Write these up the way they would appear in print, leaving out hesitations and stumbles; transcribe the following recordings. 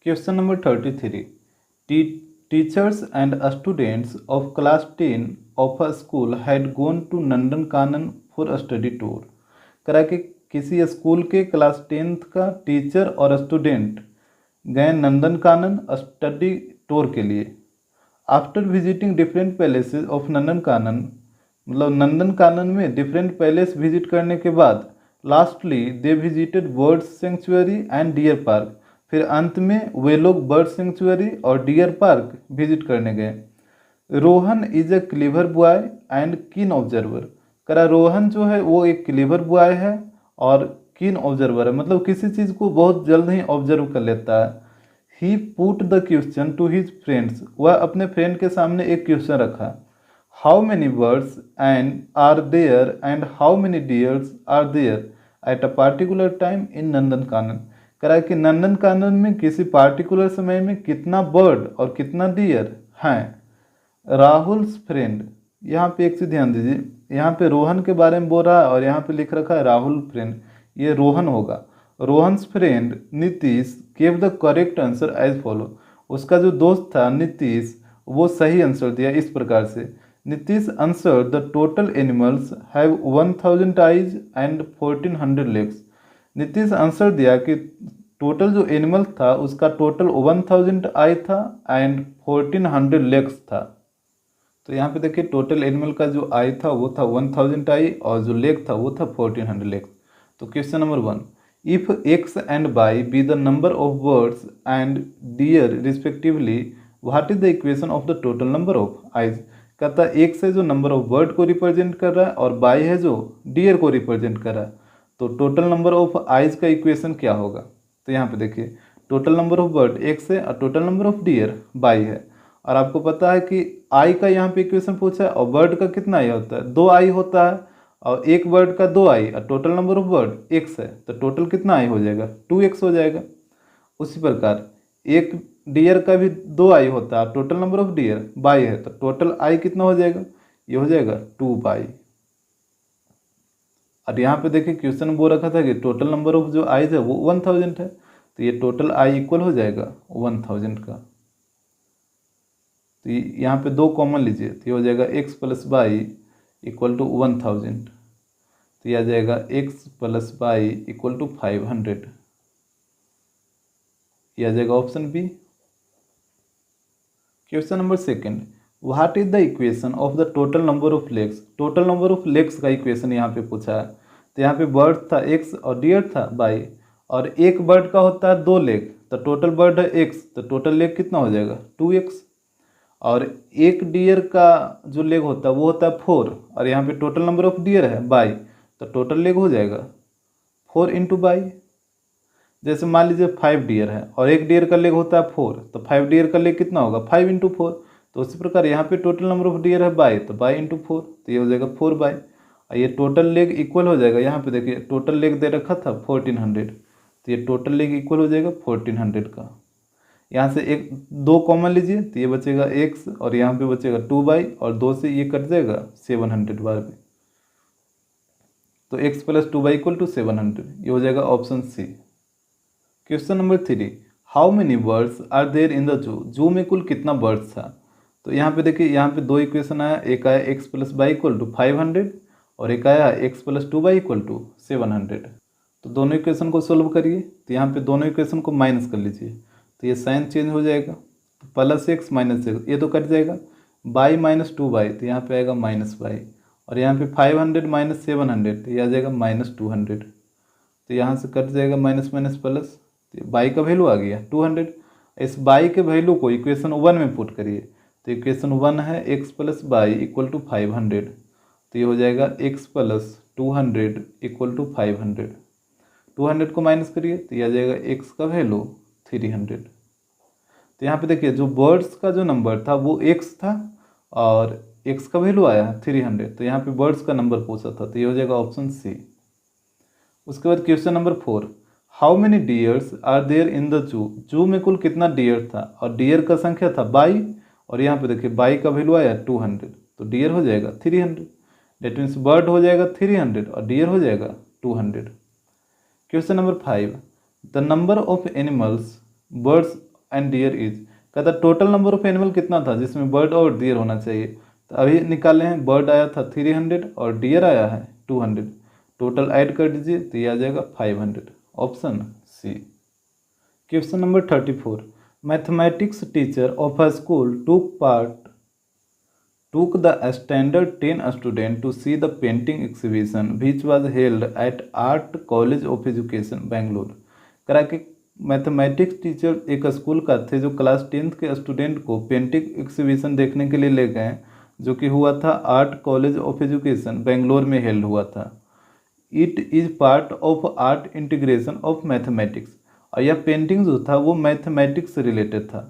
Question number 33. Teachers and students of class 10 of a school had gone to Nandankanan for a study tour. करा कि किसी school के class 10th का teacher और student गए Nandankanan study tour के लिए. After visiting different palaces of Nandankanan, मतलब नंदनकानन में डिफरेंट पैलेस विजिट करने के बाद lastly they visited bird sanctuary and deer park. फिर अंत में वे लोग बर्ड सेंचुरी और डियर पार्क विजिट करने गए. Rohan is a clever boy and keen observer. करा रोहन जो है वो एक क्लीवर बॉय है और कीन ऑब्जर्वर है, मतलब किसी चीज़ को बहुत जल्द ही ऑब्जर्व कर लेता है. He put the question to his friends. वह अपने फ्रेंड के सामने एक क्वेश्चन रखा. How many birds and are there and how many deers are there at a particular time in Nandankanan. करा कि नंदनकानन में किसी पार्टिकुलर समय में कितना बर्ड और कितना डियर हैं. राहुल्स फ्रेंड, यहाँ पे एक चीज ध्यान दीजिए, यहाँ पे रोहन के बारे में बोल रहा है और यहाँ पे लिख रखा है राहुल फ्रेंड, ये रोहन होगा. Rohan's friend Nitish gave the correct answer as follow. उसका जो दोस्त था नीतीश वो सही आंसर दिया इस प्रकार से. Nitish answer the total animals have 1000 eyes and 1400 legs. Nitish answer दिया कि टोटल जो एनिमल था उसका टोटल 1000 आई था एंड 1400 लेग्स था. तो यहाँ पे देखिए टोटल एनिमल का जो आई था वो था 1000 आई और जो लेग था वो था 1400 लेग्स. तो question number 1, if X and Y be the number of birds and deer respectively what is the equation of the total number of eyes. कहता है एक्स है जो नंबर ऑफ बर्ड को रिप्रेजेंट कर रहा है और वाई है जो डियर को रिप्रेजेंट कर रहा है. तो टोटल नंबर ऑफ आइज का इक्वेशन क्या होगा. तो यहाँ पे देखिए total number of bird X है और total number of deer Y है. और आपको पता है कि आई का यहाँ पे इक्वेशन पूछा है और बर्ड का कितना आई होता है, 2 आई होता है और एक बर्ड का 2 आई और total number of bird X है तो टोटल कितना आई हो जाएगा, 2x हो जाएगा. उसी प्रकार एक डियर का भी 2 आई होता है, total number of dear by है तो टोटल आई कितना हो जाएगा, ये हो जाएगा 2 बाई. और यहाँ पे देखिए क्वेश्चन वो रखा था कि टोटल नंबर ऑफ जो आइज है वो 1000 है तो ये टोटल आई इक्वल हो जाएगा 1000 का. तो यहाँ पे 2 कॉमन लीजिए तो ये हो जाएगा x plus Y equal to 1000. तो ये आ जाएगा x plus Y equal to 500. ये आ जाएगा option B. Question number 2, what is the equation of the total number of legs. Total number of legs का इक्वेशन यहाँ पे पूछा है. तो यहाँ पे बर्ड था x और डियर था बाई और एक बर्ड का होता है 2 लेग तो टोटल बर्ड है x तो टोटल लेग कितना हो जाएगा 2x. और एक डियर का जो लेग होता है वो होता है 4 और यहाँ पे टोटल नंबर ऑफ डियर है बाई तो टोटल लेग हो जाएगा 4 इंटू बाई. जैसे मान लीजिए 5 डियर है और एक डियर का लेग होता है 4 तो 5 डियर का लेग कितना होगा 5 इंटू 4. तो उसी प्रकार यहाँ पे टोटल नंबर ऑफ डियर है बाई तो बाई इंटू 4 तो ये हो जाएगा 4 बाई. और ये टोटल लेग इक्वल हो जाएगा, यहाँ पे देखिए टोटल लेग दे रखा था 1400 तो ये टोटल लेग इक्वल हो जाएगा 1400 का. यहाँ से एक 2 कॉमन लीजिए तो ये बचेगा x और यहाँ पे बचेगा 2 बाई और 2 से ये कट जाएगा 700 बार में. तो x plus 2 Y equal to 700, ये हो जाएगा option C. Question number 3, how many birds are there in the zoo. Zoo में कुल कितना बर्ड्स था. तो यहाँ पे देखिए यहाँ पे 2 इक्वेशन आया, एक आया x plus Y equal to 500 और एक आया x plus 2 Y equal to 700. तो दोनों इक्वेशन को सोल्व करिए तो यहाँ पे दोनों इक्वेशन को माइनस कर लीजिए तो ये साइन चेंज हो जाएगा तो प्लस x माइनस x ये तो कट जाएगा. बाई माइनस 2 बाई तो यहाँ पे आएगा माइनस बाई और यहाँ पे 500 माइनस 700 तो ये आ जाएगा माइनस 200. तो यहाँ से कट जाएगा माइनस माइनस प्लस तो बाई का वैल्यू आ गया 200. इस बाई के वैल्यू को इक्वेशन 1 में पुट करिए तो इक्वेशन 1 है x plus Y equal to 500 तो ये हो जाएगा x प्लस 200 इक्वल टू 500. 200 को माइनस करिए तो ये आ जाएगा x का वैल्यू 300. तो यहाँ पे देखिए जो बर्ड्स का जो नंबर था वो x था और x का वैल्यू आया 300 तो यहाँ पे बर्ड्स का नंबर पूछा था तो ये हो जाएगा ऑप्शन सी. उसके बाद question number 4, how many deers are there in the zoo. Zoo में कुल कितना डियर था और डियर का संख्या था बाई और यहाँ पे देखिए बाई का वैल्यू आया 200 तो डियर हो जाएगा 300. डेट मीन्स बर्ड हो जाएगा 300 और डियर हो जाएगा 200. Question number 5, the number of animals birds and deer is. कहता टोटल नंबर ऑफ एनिमल कितना था जिसमें बर्ड और डियर होना चाहिए। तो अभी निकाले हैं, बर्ड आया था 300 और डियर आया है 200। टोटल ऐड कर दीजिए तो ये आ जाएगा 500। Option C. Question number 34। Mathematics teacher of a school took the standard 10 student to see the painting exhibition which was held at Art College of Education, Bangalore। करा कि मैथमेटिक्स टीचर एक school का थे जो क्लास 10th के student को painting exhibition देखने के लिए ले गए, जो कि हुआ था art college of education Bangalore में हेल्ड हुआ था। It is part of art integration of mathematics. और यह पेंटिंग जो था वो मैथमेटिक्स से रिलेटेड था।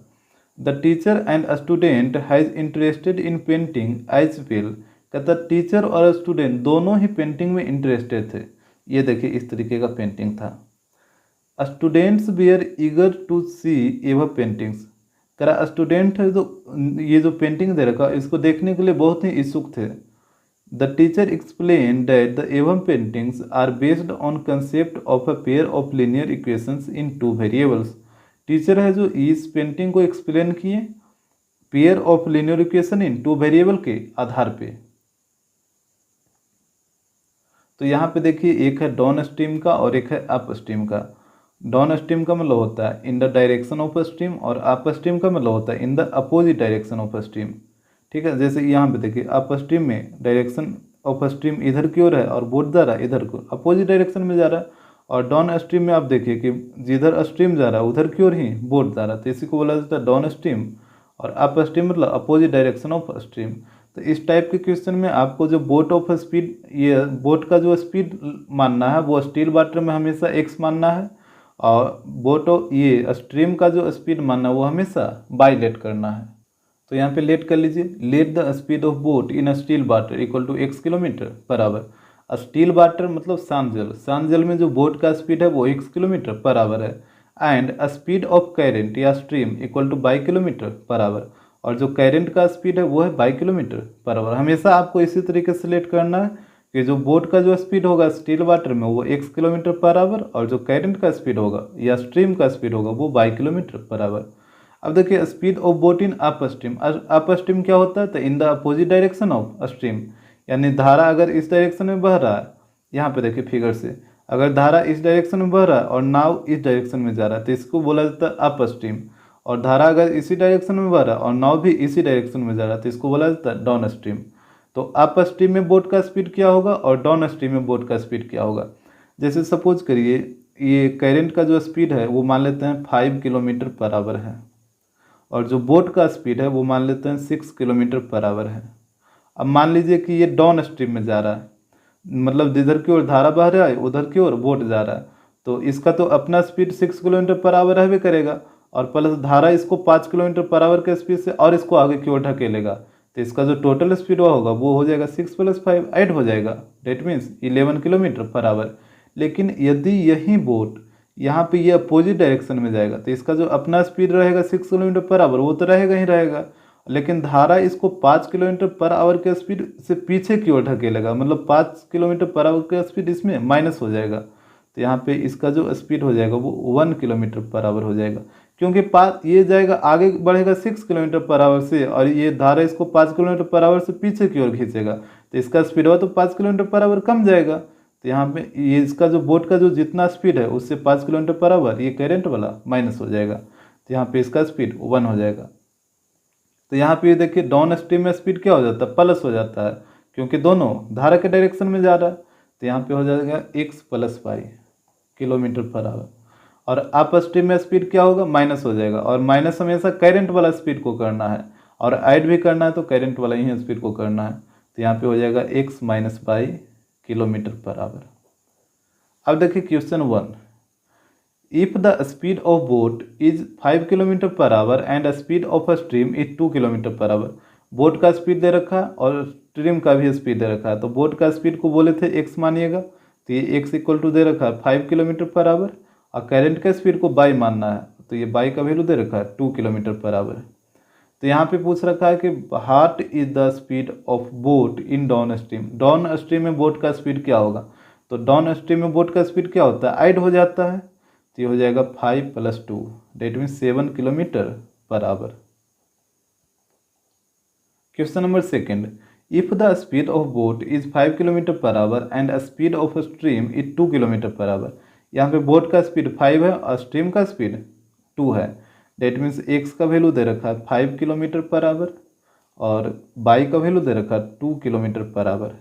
The teacher and student has interested in painting as well. कहता टीचर और स्टूडेंट दोनों ही पेंटिंग में इंटरेस्टेड थे। ये देखिए इस तरीके का पेंटिंग था। Students were eager to see ever paintings. करा स्टूडेंट है जो ये जो पेंटिंग दे रखा इसको देखने के लिए बहुत ही इच्छुक थे। The teacher explain that the एवम paintings are based on concept of a pair of linear equations in 2 variables. Teacher है जो इस पेंटिंग को एक्सप्लेन किए pair of linear equation in 2 variable के आधार पे। तो यहाँ पे देखिए एक है डाउन स्ट्रीम का और एक है अप स्ट्रीम का। डाउन स्ट्रीम का मतलब होता है in the direction of a stream और अप स्ट्रीम का मतलब होता है in the opposite direction of a stream. ठीक है, जैसे यहाँ पे देखिए अप स्ट्रीम में डायरेक्शन ऑफ स्ट्रीम इधर की ओर है और बोट जा रहा है इधर को अपोजिट डायरेक्शन में जा रहा है। और डाउन स्ट्रीम में आप देखिए कि जिधर स्ट्रीम जा रहा है उधर की ओर ही बोट जा रहा है, तो इसी को बोला जाता है डाउन स्ट्रीम। और अप स्ट्रीम मतलब अपोजिट डायरेक्शन ऑफ स्ट्रीम। तो इस टाइप के क्वेश्चन में आपको जो बोट ऑफ स्पीड, ये बोट का जो स्पीड मानना है वो स्टील वाटर में हमेशा एक्स मानना है, और बोट ये स्ट्रीम का जो स्पीड मानना है वो हमेशा बाई लेट करना है। तो यहाँ पे लेट कर लीजिए, let the speed of boat in still water equal to x kilometre पर आवर। स्टील वाटर मतलब शांत जल, शांत जल में जो बोट का स्पीड है वो x किलोमीटर पर आवर है। एंड स्पीड ऑफ कैरेंट या stream equal two by kilometre पर आवर, और जो कैरेंट का स्पीड है वो है बाई किलोमीटर पर आवर। हमेशा आपको इसी तरीके से लेट करना है कि जो बोट का जो स्पीड होगा स्टील वाटर में वो x किलोमीटर पर आवर, और जो कैरेंट का स्पीड होगा या स्ट्रीम का स्पीड होगा वो बाई किलोमीटर पर आवर। अब देखिए speed of boat in up stream. Up stream क्या होता है, तो in the opposite direction of stream, यानी धारा अगर इस डायरेक्शन में बह रहा है, यहाँ पे देखिए फिगर से, अगर धारा इस डायरेक्शन में बह रहा है और नाव इस डायरेक्शन में जा रहा है तो इसको बोला जाता है अप स्ट्रीम। और धारा अगर इसी डायरेक्शन में बह रहा है और नाव भी इसी डायरेक्शन में जा रहा है तो इसको बोला जाता है डाउन स्ट्रीम। तो अप स्ट्रीम में बोट का स्पीड क्या होगा और डाउन स्ट्रीम में बोट का स्पीड क्या होगा। जैसे सपोज करिए ये करेंट का जो स्पीड है वो मान लेते हैं 5 किलोमीटर पर आवर है, और जो बोट का स्पीड है वो मान लेते हैं 6 किलोमीटर पर आवर है। अब मान लीजिए कि ये डाउन स्ट्रीम में जा रहा है, मतलब जिधर की ओर धारा बह रहा है उधर की ओर बोट जा रहा है, तो इसका तो अपना स्पीड 6 किलोमीटर पर आवर रहबे करेगा, और प्लस धारा इसको 5 किलोमीटर पर आवर के स्पीड से और इसको आगे की ओर ढकेलेगा, तो इसका जो टोटल स्पीड होगा वो हो जाएगा 6 + 5 8 हो जाएगा, that means 11 kilometre per hour. लेकिन यदि यही बोट यहाँ पे ये अपोजिट डायरेक्शन में जाएगा तो इसका जो अपना स्पीड रहेगा 6 किलोमीटर पर आवर वो तो रहेगा ही रहेगा, लेकिन धारा इसको 5 किलोमीटर पर आवर के स्पीड से पीछे की ओर ढकेलेगा, मतलब 5 किलोमीटर पर आवर का स्पीड इसमें माइनस हो जाएगा। तो यहाँ पे इसका जो स्पीड हो जाएगा वो 1 किलोमीटर पर आवर हो जाएगा, क्योंकि ये जाएगा आगे बढ़ेगा 6 किलोमीटर पर आवर से, और ये धारा इसको 5 किलोमीटर पर आवर से पीछे की ओर खींचेगा, तो इसका स्पीड हुआ तो 5 किलोमीटर पर आवर कम जाएगा। तो यहाँ पे ये इसका जो बोट का जो जितना स्पीड है उससे 5 किलोमीटर पर आवर ये करेंट वाला माइनस हो जाएगा, तो यहाँ पे इसका स्पीड 1 हो जाएगा। तो यहाँ पे देखिए डाउन स्ट्रीम में स्पीड क्या हो जाता है, प्लस हो जाता है, क्योंकि दोनों धारा के डायरेक्शन में जा रहा है, तो यहाँ पे हो जाएगा x + y किलोमीटर पर आवर। और अप स्ट्रीम में स्पीड क्या होगा, माइनस हो जाएगा, और माइनस हमेशा करंट वाला स्पीड को करना है, और ऐड भी करना है तो करंट वाला ही स्पीड को करना है, तो यहाँ पे हो जाएगा x - y kilometre per hour. अब देखिए question 1, if the speed of boat is 5 kilometre पर hour and speed of a stream is 2 kilometre per hour. Boat का स्पीड दे रखा और स्ट्रीम का भी स्पीड दे रखा है, तो बोट का स्पीड को बोले थे x मानिएगा, तो ये x = दे रखा है 5 किलोमीटर पर आवर, और करंट का स्पीड को बाई मानना है, तो ये बाई का वैल्यू दे रखा है 2 किलोमीटर पर आवर। तो यहाँ पे पूछ रखा है कि what is the speed of boat in down stream. Down stream में बोट का स्पीड क्या होगा, तो डाउन स्ट्रीम में बोट का स्पीड क्या होता है, ऐड हो जाता है, तो तो ये हो जाएगा 5 + 2 that means 7 kilometre per hour. Question number second, if the speed of boat is 5 kilometre पर hour and speed of stream is 2 kilometre per hour. यहाँ पे बोट का स्पीड 5 है और स्ट्रीम का स्पीड 2 है। डेट मीन्स एक्स का value दे रखा है 5 किलोमीटर पर आवर और बाई का वैल्यू दे रखा है 2 किलोमीटर पर आवर।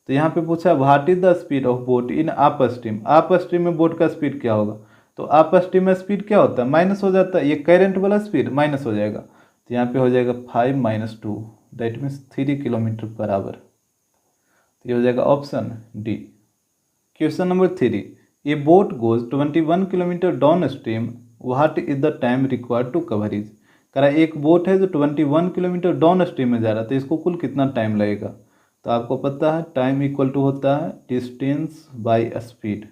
तो यहाँ पे पूछा what is the speed of boat in up stream. Up stream में बोट का स्पीड क्या होगा, तो अप स्ट्रीम में स्पीड क्या होता है, माइनस हो जाता है, ये करंट वाला स्पीड माइनस हो जाएगा। तो यहाँ पे हो जाएगा 5 - 2 दैट मीन्स 3 किलोमीटर पर आवर। तो ये हो जाएगा option D. Question number 3, a boat goes 21 kilometre downstream, what is the time required to cover is. करा एक बोट है जो 21 किलोमीटर डाउन स्ट्रीम में जा रहा है, तो इसको कुल कितना टाइम लगेगा। तो आपको पता है टाइम इक्वल टू होता है डिस्टेंस बाय स्पीड।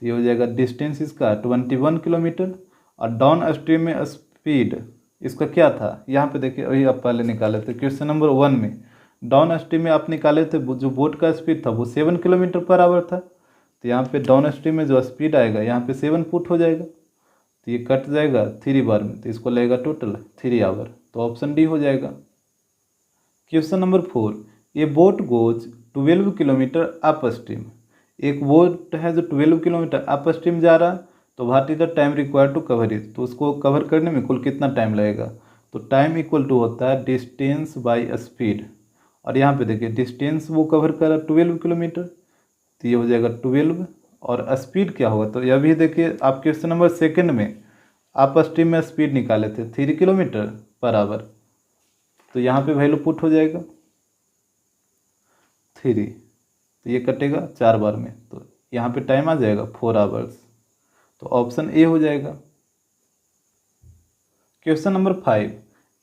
तो ये हो जाएगा डिस्टेंस इसका 21 किलोमीटर और डाउन स्ट्रीम में स्पीड इसका क्या था, यहाँ पे देखिए अभी आप पहले निकाले थे क्वेश्चन नंबर 1 में। डाउन स्ट्रीम में आप निकाले थे जो बोट का स्पीड था वो 7 किलोमीटर पर आवर था। तो यहाँ पे डाउन स्ट्रीम में जो स्पीड आएगा यहाँ पे 7 फुट हो जाएगा, तो ये कट जाएगा 3 बार में, तो इसको लगेगा टोटल 3 आवर। तो ऑप्शन डी हो जाएगा। क्वेश्चन नंबर 4, ए boat goes 12 kilometre up stream. एक बोट है जो 12 किलोमीटर अप स्ट्रीम जा रहा है, तो what is the time required to cover it. तो उसको कवर करने में कुल कितना टाइम लगेगा, तो टाइम इक्वल टू होता है डिस्टेंस बाय स्पीड। और यहाँ पे देखिए डिस्टेंस वो कवर कर रहा है 12 किलोमीटर, तो ये हो जाएगा 12 और स्पीड क्या होगा, तो यह भी देखिए आप क्वेश्चन नंबर 2 में आप स्ट्रीम में स्पीड निकाले थे 3 किलोमीटर पर आवर, तो यहाँ पे वैल्यू पुट हो जाएगा 3, तो ये कटेगा 4 बार में, तो यहाँ पे टाइम आ जाएगा 4 आवर्स। तो ऑप्शन ए हो जाएगा। Question number 5,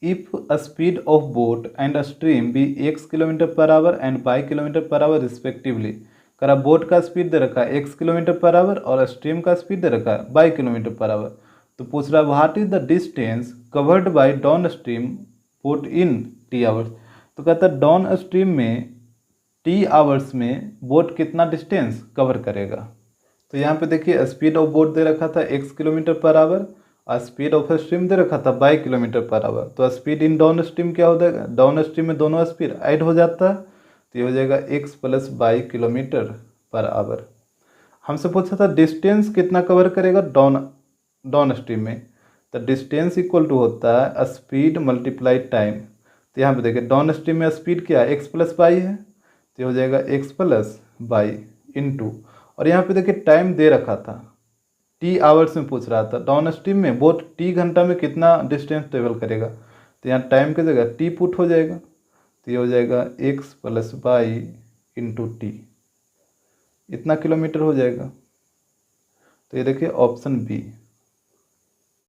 if a speed of boat and a stream be x kilometre पर आवर एंड y किलोमीटर पर आवर रिस्पेक्टिवली। करा बोट का स्पीड दे रखा है x किलोमीटर पर आवर और स्ट्रीम का स्पीड दे रखा है y किलोमीटर पर आवर। तो पूछ रहा है what is the distance covered by down stream boat in t hours. तो कहता है डाउन स्ट्रीम में t आवर्स में बोट कितना डिस्टेंस कवर करेगा। तो यहाँ पे देखिए स्पीड ऑफ बोट दे रखा था x किलोमीटर पर आवर और स्पीड ऑफ स्ट्रीम दे रखा था y किलोमीटर पर आवर। तो स्पीड इन डाउन स्ट्रीम क्या हो जाएगा, डाउन स्ट्रीम में दोनों स्पीड ऐड हो जाता है, तो ये हो जाएगा x + y kilometre per hour. हमसे पूछा था डिस्टेंस कितना कवर करेगा डाउन स्ट्रीम में, तो डिस्टेंस इक्वल टू होता है स्पीड मल्टीप्लाई टाइम। तो यहाँ पे देखिए डाउन स्ट्रीम में स्पीड क्या है x + y है, तो ये हो जाएगा x + y इंटू, और यहाँ पे देखिए टाइम दे रखा था t आवर्स में पूछ रहा था। डाउन स्ट्रीम में बोट t घंटा में कितना डिस्टेंस ट्रेवल करेगा, तो यहाँ टाइम की जगह t पुट हो जाएगा, तो ये हो जाएगा x + y इंटू टी, इतना किलोमीटर हो जाएगा। तो ये देखिए ऑप्शन बी।